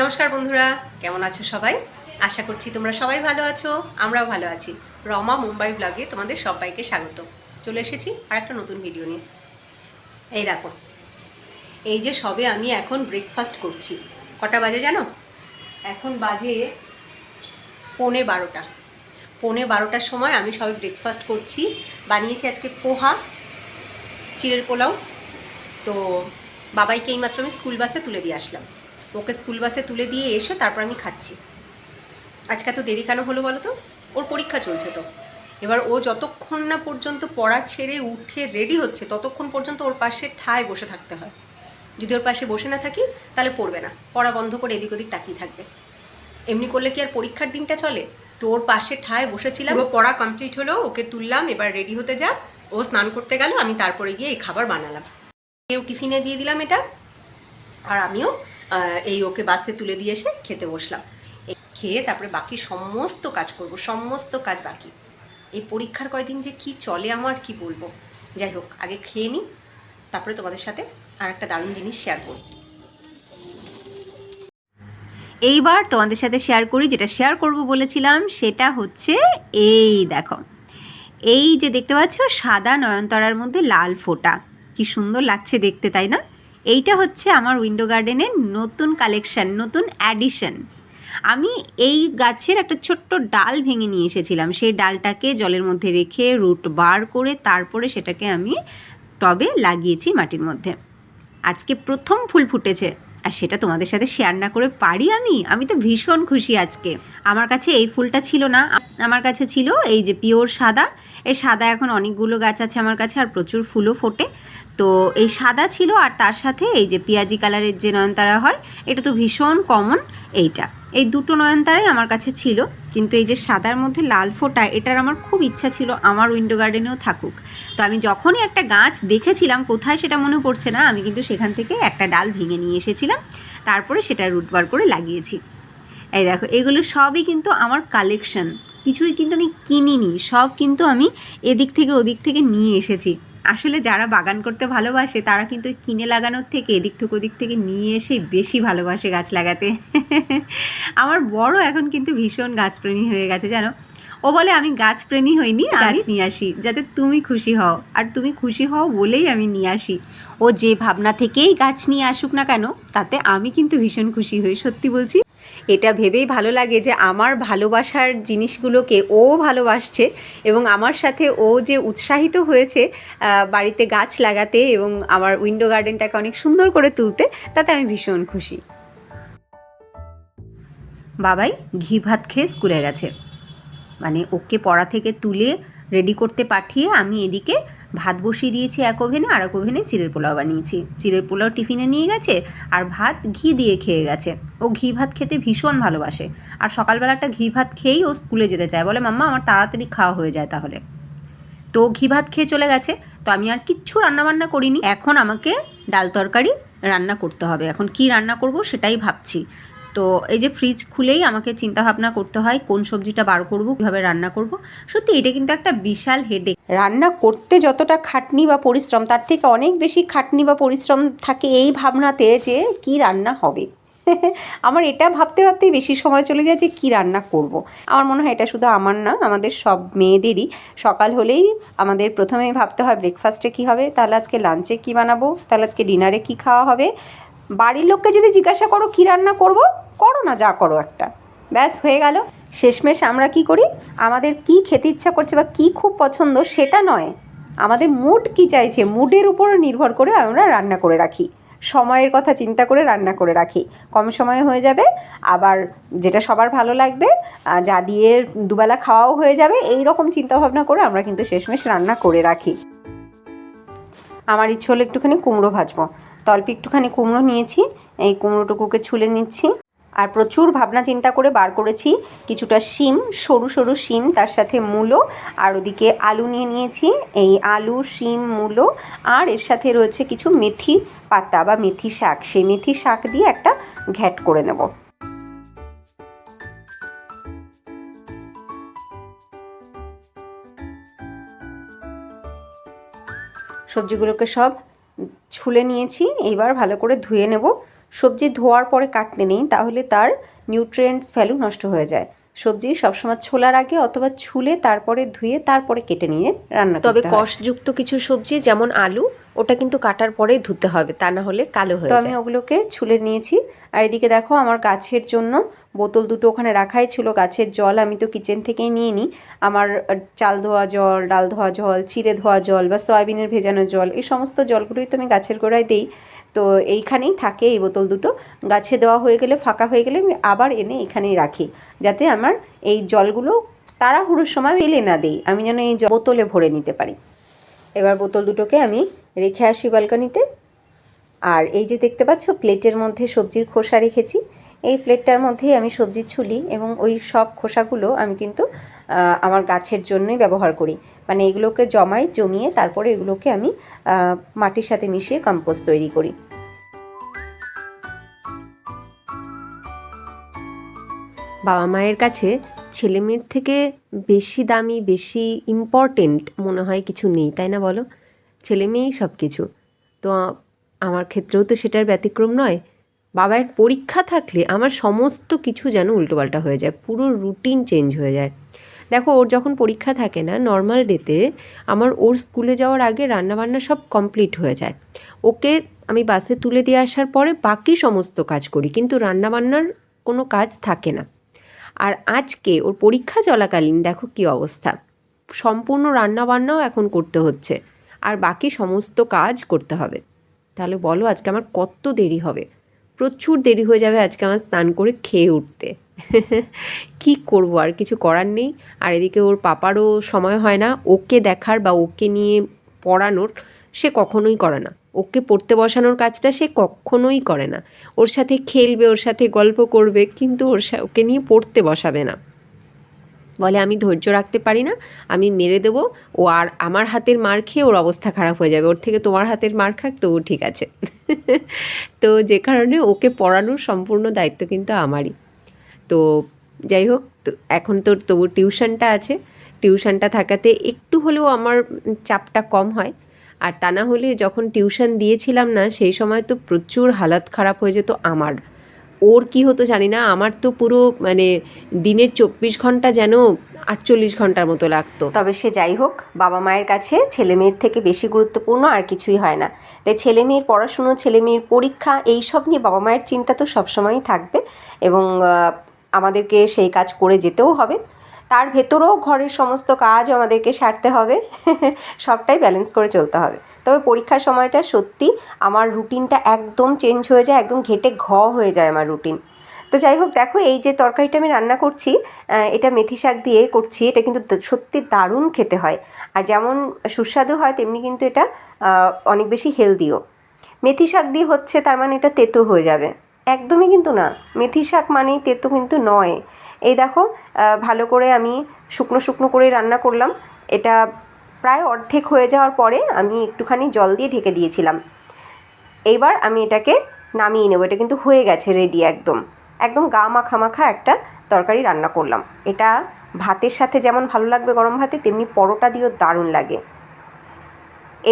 নমস্কার বন্ধুরা, কেমন আছো সবাই? আশা করছি তোমরা সবাই ভালো আছো, আমরাও ভালো আছি। রমা মুম্বাই ব্লগে তোমাদের সবাইকে স্বাগত। চলে এসেছি আর একটা নতুন ভিডিও নিয়ে। এই দেখো, এই যে সবে আমি এখন ব্রেকফাস্ট করছি। কটা বাজে জানো? এখন বাজে 11:15। 11:15টার সময় আমি সবে ব্রেকফাস্ট করছি। বানিয়েছি আজকে পোহা, চিড়ের পোলাও। তো বাবাইকে এইমাত্র আমি স্কুল বাসে তুলে দিয়ে আসলাম। ওকে স্কুল বাসে তুলে দিয়ে এসে তারপর আমি খাচ্ছি। আজকে এত দেরি কেন হলো বলো তো? ওর পরীক্ষা চলছে তো। এবার ও যতক্ষণ না পর্যন্ত পড়া ছেড়ে উঠে রেডি হচ্ছে ততক্ষণ পর্যন্ত ওর পাশে ঠায় বসে থাকতে হয়। যদি ওর পাশে বসে না থাকি তাহলে পড়বে না, পড়া বন্ধ করে এদিক ওদিক তাকিয়ে থাকবে। এমনি করলে কি আর পরীক্ষার দিনটা চলে? তো ওর পাশে ঠায় বসেছিলাম। ও পড়া কমপ্লিট হলো, ওকে তুললাম, এবার রেডি হতে যা। ও স্নান করতে গেল, আমি তারপরে গিয়ে এই খাবার বানালাম। কেউ টিফিনে দিয়ে দিলাম এটা, আর আমিও এই ওকে বাসে তুলে দিয়ে এসে খেতে বসলাম। খেয়ে তারপরে বাকি সমস্ত কাজ করব, সমস্ত কাজ বাকি। এই পরীক্ষার কয়দিন যে কি চলে আমার কি বলবো। যাই হোক, আগে খেয়ে নিই, তারপরে তোমাদের সাথে আর একটা দারুণ জিনিস শেয়ার করি। এইবার তোমাদের সাথে শেয়ার করি, যেটা শেয়ার করব বলেছিলাম সেটা হচ্ছে এই দেখো, এই যে দেখতে পাচ্ছ সাদা নয়নতারার মধ্যে লাল ফোঁটা, কি সুন্দর লাগছে দেখতে, তাই না? এইটা হচ্ছে আমার উইন্ডো গার্ডেনের নতুন কালেকশন, নতুন অ্যাডিশন। আমি এই গাছের একটা ছোট্ট ডাল ভেঙে নিয়ে এসেছিলাম। সেই ডালটাকে জলের মধ্যে রেখে রুট বার করে তারপরে সেটাকে আমি টবে লাগিয়েছি মাটির মধ্যে। আজকে প্রথম ফুল ফুটেছে, আর সেটা তোমাদের সাথে শেয়ার না করে পারি? আমি তো ভীষণ খুশি আজকে। আমার কাছে এই ফুলটা ছিল না, আমার কাছে ছিল এই যে পিওর সাদা। এই সাদা এখন অনেকগুলো গাছ আছে আমার কাছে, আর প্রচুর ফুলও ফোটে। তো এই সাদা ছিল, আর তার সাথে এই যে পেঁয়াজি কালারের যে নয়নতারা হয়, এটা তো ভীষণ কমন। এইটা, এই দুটো নয়নতারাই আমার কাছে ছিল, কিন্তু এই যে সাদার মধ্যে লাল ফোঁটা, এটার আমার খুব ইচ্ছা ছিল আমার উইন্ডো গার্ডেনেও থাকুক। তো আমি যখনই একটা গাছ দেখেছিলাম, কোথায় সেটা মনে পড়ছে না, আমি কিন্তু সেখান থেকে একটা ডাল ভেঙে নিয়ে এসেছিলাম, তারপরে সেটা রুট বার করে লাগিয়েছি। এই দেখো, এগুলো সবই কিন্তু আমার কালেকশন, কিছুই কিন্তু আমি কিনিনি, সব কিন্তু আমি এদিক থেকে ওদিক থেকে নিয়ে এসেছি। আসলে যারা বাগান করতে ভালোবাসে তারা কিন্তু কিনে লাগানোর থেকে এদিক থেকে ওদিক থেকে নিয়ে এসে বেশি ভালোবাসে গাছ লাগাতে। আমার বড় এখন কিন্তু ভীষণ গাছপ্রেমী হয়ে গেছে জানো। ও বলে আমি গাছপ্রেমী হইনি, গাছ নিয়ে আসি যাতে তুমি খুশি হও, আর তুমি খুশি হও বলেই আমি নিয়ে আসি। ও যে ভাবনা থেকেই গাছ নিয়ে আসুক না কেন, তাতে আমি কিন্তু ভীষণ খুশি হই, সত্যি বলছি। এটা ভেবেই ভালো লাগে যে আমার ভালোবাসার জিনিসগুলোকে ও ভালোবাসছে, এবং আমার সাথে ও যে উৎসাহিত হয়েছে বাড়িতে গাছ লাগাতে এবং আমার উইন্ডো গার্ডেনটাকে অনেক সুন্দর করে তুলতে, তাতে আমি ভীষণ খুশি। বাবাই ঘি ভাত খেয়ে স্কুলে গেছে, মানে ওকে পড়া থেকে তুলে রেডি করতে পাঠিয়ে আমি এদিকে ভাত বসিয়ে দিয়েছি এক ওভেনে, আর এক ওভেনে চিড়ের পোলাও বানিয়েছি। চিড়ের পোলাও টিফিনে নিয়ে গেছে, আর ভাত ঘি দিয়ে খেয়ে গেছে। ও ঘি ভাত খেতে ভীষণ ভালোবাসে, আর সকালবেলাটা ঘি ভাত খেয়েই ও স্কুলে যেতে চায়, বলে মাম্মা আমার তাড়াতাড়ি খাওয়া হয়ে যায় তাহলে। তো ঘি ভাত খেয়ে চলে গেছে। তো আমি আর কিচ্ছু রান্নাবান্না করিনি, এখন আমাকে ডাল তরকারি রান্না করতে হবে। এখন কি রান্না করব সেটাই ভাবছি। তো এই যে ফ্রিজ খুলেই আমাকে চিন্তাভাবনা করতে হয় কোন সবজিটা বার করব, কীভাবে রান্না করব। সত্যি এটা কিন্তু একটা বিশাল হেডেক। রান্না করতে যতটা খাটনি বা পরিশ্রম, তার থেকে অনেক বেশি খাটনি বা পরিশ্রম থাকে এই ভাবনাতে যে কি রান্না হবে। আমার এটা ভাবতে ভাবতেই বেশি সময় চলে যায় যে কী রান্না করব। আমার মনে হয় এটা শুধু আমার না, আমাদের সব মেয়েদেরই সকাল হলেই আমাদের প্রথমেই ভাবতে হয় ব্রেকফাস্টে কী হবে, তাহলে আজকে লাঞ্চে কী বানাবো, তাহলে আজকে ডিনারে কী খাওয়া হবে। বাড়ির লোককে যদি জিজ্ঞাসা করো কী রান্না করব, করো না যা করো একটা, ব্যাস হয়ে গেল। শেষমেশ আমরা কি করি, আমাদের কি খেতে ইচ্ছা করছে বা কী খুব পছন্দ সেটা নয়, আমাদের মুড কী চাইছে, মুডের উপর নির্ভর করে আমরা রান্না করে রাখি। সময়ের কথা চিন্তা করে রান্না করে রাখি, কম সময়ে হয়ে যাবে, আবার যেটা সবার ভালো লাগবে, যা দিয়ে দুবেলা খাওয়াও হয়ে যাবে, এই রকম চিন্তাভাবনা করে আমরা কিন্তু শেষমেশ রান্না করে রাখি। আমার ইচ্ছে হলো একটুখানি কুমড়ো ভাজবো, তো অল্প একটুখানি কুমড়ো নিয়েছি, এই কুমড়োটুকুকে ছুলে নিচ্ছি। আর প্রচুর ভাবনা চিন্তা করে বার করেছি কিছুটা শিম, সরু সরু শিম, তার সাথে মূলো, আর ওদিকে আলু নিয়ে নিয়েছি। এই আলু, শিম, মূলো, আর এর সাথে রয়েছে কিছু মেথি পাতা বা মেথি শাক, সেই মেথি শাক দিয়ে একটা ঘ্যাট করে নেব। সবজিগুলোকে সব ছুলে নিয়েছি, এইবার ভালো করে ধুয়ে নেব সবজি ধোয়ার পরে কাটতে নেই, তাহলে তার নিউট্রিয়েন্টস ভ্যালু নষ্ট হয়ে যায়। সবজি সবসময় ছোলার আগে অথবা ছুলে তারপরে ধুয়ে তারপরে কেটে নিয়ে রান্না করতে তবে হয়। কষযুক্ত কিছু সবজি যেমন আলু, ওটা কিন্তু কাটার পরেই ধুতে হবে, তা না হলে কালো হয়ে তো যায়। আমি ওগুলোকে ছুলে নিয়েছি। আর এদিকে দেখো আমার গাছের জন্য বোতল দুটো ওখানে রাখাই ছিল, গাছের জল আমি তো কিচেন থেকেই নিয়ে নিই। আমার চাল ধোয়া জল, ডাল ধোয়া জল, চিড়ে ধোয়া জল বা সয়াবিনের ভেজানো জল, এই সমস্ত জলগুলোই তো আমি গাছের গোড়ায় দিই। তো এইখানেই থাকে এই বোতল দুটো। গাছে দেওয়া হয়ে গেলে, ফাঁকা হয়ে গেলে আমি আবার এনে এখানেই রাখি, যাতে আমার এই জলগুলো তাড়াহুড়োর সময় ফেলে না দিই, আমি যেন এই বোতলে ভরে নিতে পারি। এবার বোতল দুটোকে আমি রেখে আসি ব্যালকনিতে। আর এই যে দেখতে পাচ্ছ প্লেটের মধ্যে সবজির খোসা রেখেছি, এই প্লেটটার মধ্যেই আমি সবজি ছুলি এবং ওই সব খোসাগুলো আমি কিন্তু আমার গাছের জন্যই ব্যবহার করি। মানে এগুলোকে জমিয়ে তারপরে এগুলোকে আমি মাটির সাথে মিশিয়ে কম্পোস্ট তৈরি করি। বাবা মায়ের কাছে ছেলে মেয়ের থেকে বেশি দামি, বেশি ইম্পর্টেন্ট মনে হয় কিছু নেই, তাই না বলো? ছেলে মেয়েই সব কিছু। তো আমার ক্ষেত্রেও তো সেটার ব্যতিক্রম নয়। বাবার পরীক্ষা থাকলে আমার সমস্ত কিছু যেন উল্টোপাল্টা হয়ে যায়, পুরো রুটিন চেঞ্জ হয়ে যায়। দেখো, ওর যখন পরীক্ষা থাকে না, নর্মাল ডেতে আমার ওর স্কুলে যাওয়ার আগে রান্নাবান্না সব কমপ্লিট হয়ে যায়। ওকে আমি বাসে তুলে দিয়ে আসার পরে বাকি সমস্ত কাজ করি, কিন্তু রান্নাবান্নার কোনো কাজ থাকে না। আর আজকে ওর পরীক্ষা চলাকালীন দেখো কী অবস্থা, সম্পূর্ণ রান্নাবান্নাও এখন করতে হচ্ছে আর বাকি সমস্ত কাজ করতে হবে। তাহলে বলো আজকে আমার কত দেরি হবে? প্রচুর দেরি হয়ে যাবে আজকে আমার স্নান করে খেয়ে উঠতে। কি করব, আর কিছু করার নেই। আর এদিকে ওর পাপারও সময় হয় না ওকে দেখার বা ওকে নিয়ে পড়ানোর, সে কখনোই করে না। ওকে পড়তে বসানোর কাজটা সে কখনোই করে না। ওর সাথে খেলবে, ওর সাথে গল্প করবে, কিন্তু ওকে নিয়ে পড়তে বসাবে না। বলে আমি ধৈর্য রাখতে পারি না, আমি মেরে দেবো, ও আর আমার হাতের মার খেয়ে ওর অবস্থা খারাপ হয়ে যাবে, ওর থেকে তোমার হাতের মার খাক তবু ঠিক আছে। তো যে কারণে ওকে পড়ানোর সম্পূর্ণ দায়িত্ব কিন্তু আমারই। তো যাই হোক, তো এখন তো তবু টিউশনটা আছে, টিউশনটা থাকাতে একটু হলেও আমার চাপটা কম হয়। আর তা না হলে যখন টিউশন দিয়েছিলাম না, সেই সময় তো প্রচুর হালাত খারাপ হয়ে যেত আমার। ওর কি হতো জানি না, আমার তো পুরো মানে দিনের 24 ঘন্টা যেন 48 ঘন্টার মতো লাগতো। তবে সে যাই হোক, বাবা মায়ের কাছে ছেলে মেয়ের থেকে বেশি গুরুত্বপূর্ণ আর কিছুই হয় না। তাই ছেলে মেয়ের পড়াশুনো, ছেলে মেয়ের পরীক্ষা, এই সব নিয়ে বাবা মায়ের চিন্তা তো সবসময়ই থাকবে এবং আমাদেরকে সেই কাজ করে যেতেও হবে। তার ভেতরেও ঘরের সমস্ত কাজ আমাদেরকে সারতে হবে। সবটাই ব্যালেন্স করে চলতে হবে। তবে পরীক্ষার সময়টা সত্যি আমার রুটিনটা একদম চেঞ্জ হয়ে যায়, একদম ঘেঁটে হয়ে যায় আমার রুটিন। তো যাই হোক, দেখো এই যে তরকারিটা আমি রান্না করছি, এটা মেথি শাক দিয়ে করছি। এটা কিন্তু সত্যি দারুণ খেতে হয়, আর যেমন সুস্বাদু হয় তেমনি কিন্তু এটা অনেক বেশি হেলদিও। মেথি শাক দিয়ে হচ্ছে তার মানে এটা তেতো হয়ে যাবে? একদমই কিন্তু না, মেথি শাক মানেই তেতো কিন্তু নয়। এই দেখো, ভালো করে আমি শুকনো শুকনো করে রান্না করলাম। এটা প্রায় অর্ধেক হয়ে যাওয়ার পরে আমি একটুখানি জল দিয়ে ঢেকে দিয়েছিলাম। এইবার আমি এটাকে নামিয়ে নেব। এটা কিন্তু হয়ে গেছে, রেডি, একদম একদম গা মাখা মাখা একটা তরকারি রান্না করলাম। এটা ভাতের সাথে যেমন ভালো লাগবে গরম ভাতে, তেমনি পরোটা দিয়েও দারুণ লাগে।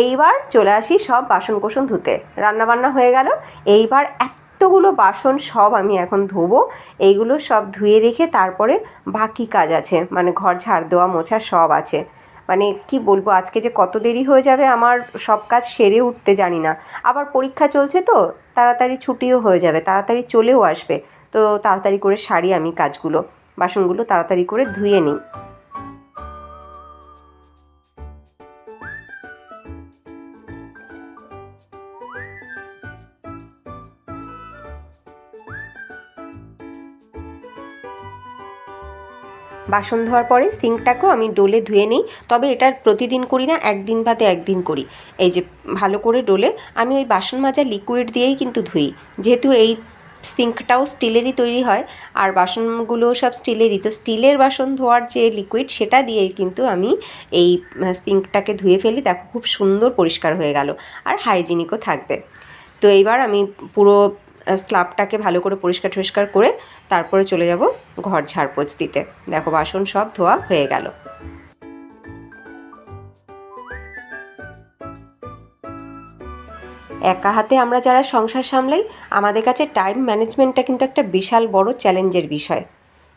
এইবার চলে আসি সব বাসন কোসন ধুতে। রান্নাবান্না হয়ে গেল, এইবার এতগুলো বাসন সব আমি এখন ধোবো। এইগুলো সব ধুয়ে রেখে তারপরে বাকি কাজ আছে, মানে ঘর ঝাড় দেওয়া, মোছা সব আছে। মানে কি বলবো, আজকে যে কত দেরি হয়ে যাবে আমার সব কাজ সেরে উঠতে জানি না। আবার পরীক্ষা চলছে তো, তাড়াতাড়ি ছুটিও হয়ে যাবে, তাড়াতাড়ি চলেও আসবে। তো তাড়াতাড়ি করে সারি আমি কাজগুলো, বাসনগুলো তাড়াতাড়ি করে ধুয়ে নিই। বাসন ধোয়ার পরে সিঙ্কটাকেও আমি ডোলে ধুয়ে নিই। তবে এটা প্রতিদিন করি না, একদিন বাদে একদিন করি। এই যে ভালো করে ডোলে আমি ওই বাসন মাজা লিকুইড দিয়েই কিন্তু ধুই, যেহেতু এই সিঙ্কটাও স্টিলেরই তৈরি হয় আর বাসনগুলো সব স্টিলেরই। তো স্টিলের বাসন ধোয়ার যে লিকুইড, সেটা দিয়েই কিন্তু আমি এই সিঙ্কটাকে ধুয়ে ফেলি। দেখো খুব সুন্দর পরিষ্কার হয়ে গেল আর হাইজিনিকও থাকবে। তো এইবার আমি পুরো স্ল্যাবটাকে ভালো করে পরিষ্কার টরিষ্কার করে তারপরে চলে যাব ঘর ঝাড়পোছ দিতে। দেখো বাসন সব ধোয়া হয়ে গেল। একা হাতে আমরা যারা সংসার সামলাই আমাদের কাছে টাইম ম্যানেজমেন্টটা কিন্তু একটা বিশাল বড় চ্যালেঞ্জের বিষয়।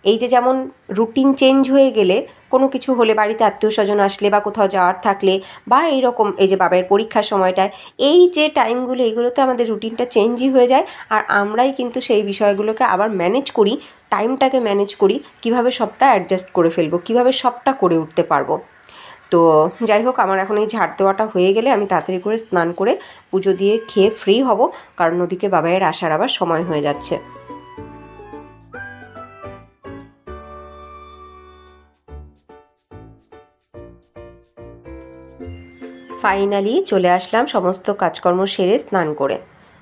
এই যে যেমন রুটিন চেঞ্জ হয়ে গেলে কোনো কিছু হলে, বাড়িতে আত্মীয়স্বজন আসলে বা কোথাও যাওয়ার থাকলে বা এইরকম এই যে বাবার পরীক্ষার সময়টায়, এই যে টাইমগুলো, এইগুলোতে আমাদের রুটিনটা চেঞ্জই হয়ে যায়। আর আমরাই কিন্তু সেই বিষয়গুলোকে আবার ম্যানেজ করি, টাইমটাকে ম্যানেজ করি, কিভাবে সবটা অ্যাডজাস্ট করে ফেলবো, কিভাবে সবটা করে উঠতে পারবো। তো যাই হোক, আমার এখন এই ঝাড় দেওয়াটা হয়ে গেলে আমি তাড়াতাড়ি করে স্নান করে পুজো দিয়ে খেয়ে ফ্রি হব, কারণ ওদিকে বাবাইয়ের আসার আবার সময় হয়ে যাচ্ছে। ফাইনালি চলে আসলাম সমস্ত কাজকর্ম সেরে স্নান করে।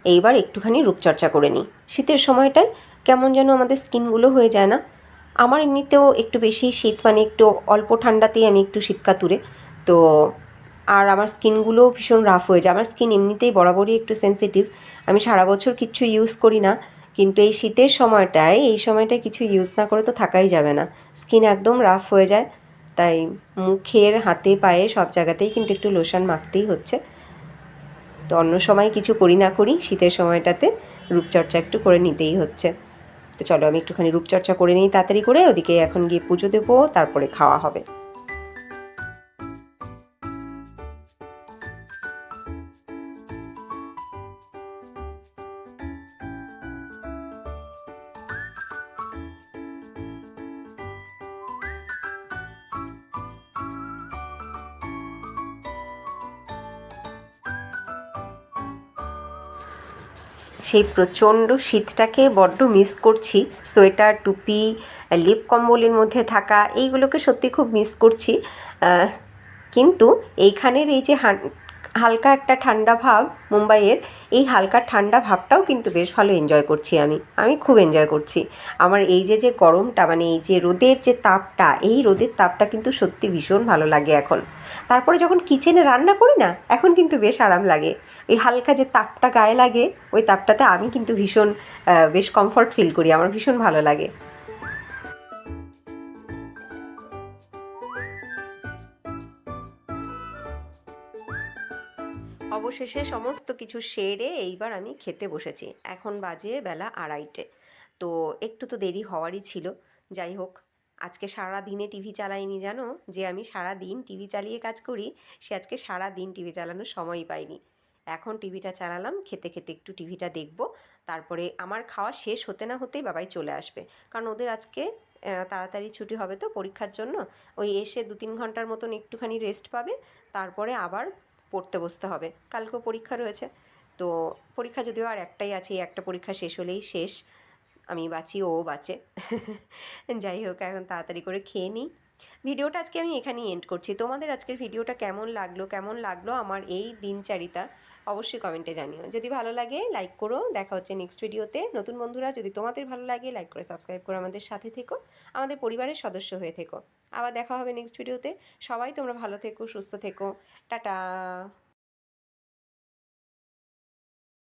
এইবার একটুখানি রূপচর্চা করে নিই। শীতের সময়টায় কেমন যেন আমাদের স্কিনগুলো হয়ে যায় না? আমার এমনিতেও একটু বেশি শীত, মানে একটু অল্প ঠান্ডাতেই আমি একটু শীত কাতুরে। তো আর আমার স্কিনগুলোও ভীষণ রাফ হয়ে যায়। আমার স্কিন এমনিতেই বরাবরই একটু সেনসিটিভ। আমি সারা বছর কিচ্ছু ইউজ করি না, কিন্তু এই শীতের সময়টায়, এই সময়টায় কিছু ইউজ না করে তো থাকাই যাবে না। স্কিন একদম রাফ হয়ে যায়, তাই মুখের, হাতে, পায়ে সব জায়গাতেই কিন্তু একটু লোশন মাখতেই হচ্ছে। তো অন্য সময় কিছু করি না করি, শীতের সময়টাতে রূপচর্চা একটু করে নিতেই হচ্ছে। তো চলো আমি একটুখানি রূপচর্চা করে নিই তাড়াতাড়ি করে, ওদিকে এখন গিয়ে পুজো দেবো, তারপরে খাওয়া হবে। সেই প্রচণ্ড শীতটাকে বড্ড মিস করছি। সোয়েটার, টুপি, লেপ কম্বলের মধ্যে থাকা, এইগুলোকে সত্যি খুব মিস করছি। কিন্তু এইখানের এই যে হালকা একটা ঠান্ডা ভাব মুম্বাইয়ের, এই হালকা ঠান্ডা ভাবটাও কিন্তু বেশ ভালো এনজয় করছি আমি খুব এনজয় করছি। আমার এই যে গরমটা, মানে এই যে রোদের যে তাপটা, এই রোদের তাপটা কিন্তু সত্যি ভীষণ ভালো লাগে এখন। তারপরে যখন কিচেনে রান্না করি না, এখন কিন্তু বেশ আরাম লাগে। এই হালকা যে তাপটা গায়ে লাগে, ওই তাপটাতে আমি কিন্তু ভীষণ বেশ কমফর্ট ফিল করি, আমার ভীষণ ভালো লাগে। অবশেষে সমস্ত কিছু সেরে এইবার আমি খেতে বসেছি। এখন বাজে বেলা 2:30। তো একটু তো দেরি হওয়ারই ছিল। যাই হোক, আজকে সারা দিনে টিভি চালাইনি, জানো? যে আমি সারা দিন টিভি চালিয়ে কাজ করি, সে আজকে সারা দিন টিভি চালানোর সময়ই পাইনি। এখন টিভিটা চালালাম, খেতে খেতে একটু টিভিটা দেখব। তারপরে আমার খাওয়া শেষ হতে না হতেই বাবাই চলে আসবে, কারণ ওদের আজকে তাড়াতাড়ি ছুটি হবে তো পরীক্ষার জন্য। ওই এসে 2-3 ঘন্টার মতন একটুখানি রেস্ট পাবে, তারপরে আবার পড়তে বসতে হবে। কালকেও পরীক্ষা রয়েছে। তো পরীক্ষা যদিও আর একটাই আছে, এই একটা পরীক্ষা শেষ হলেই শেষ। আমি বাঁচি, ও বাঁচে। যাই হোক, এখন তাড়াতাড়ি করে খেয়ে নিই। ভিডিওটা আজকে আমি এখানেই এন্ড করছি। তোমাদের আজকের ভিডিওটা কেমন লাগলো আমার এই দিনচারিতা, অবশ্যই কমেন্টে জানিও। যদি ভালো লাগে লাইক করো। দেখা হচ্ছে নেক্সট ভিডিওতে। নতুন বন্ধুরা, যদি তোমাদের ভালো লাগে লাইক করে সাবস্ক্রাইব করে আমাদের সাথে থেকো, আমাদের পরিবারের সদস্য হয়ে থেকো। আবার দেখা হবে নেক্সট ভিডিওতে। সবাই তোমরা ভালো থেকো, সুস্থ থেকো। টাটা।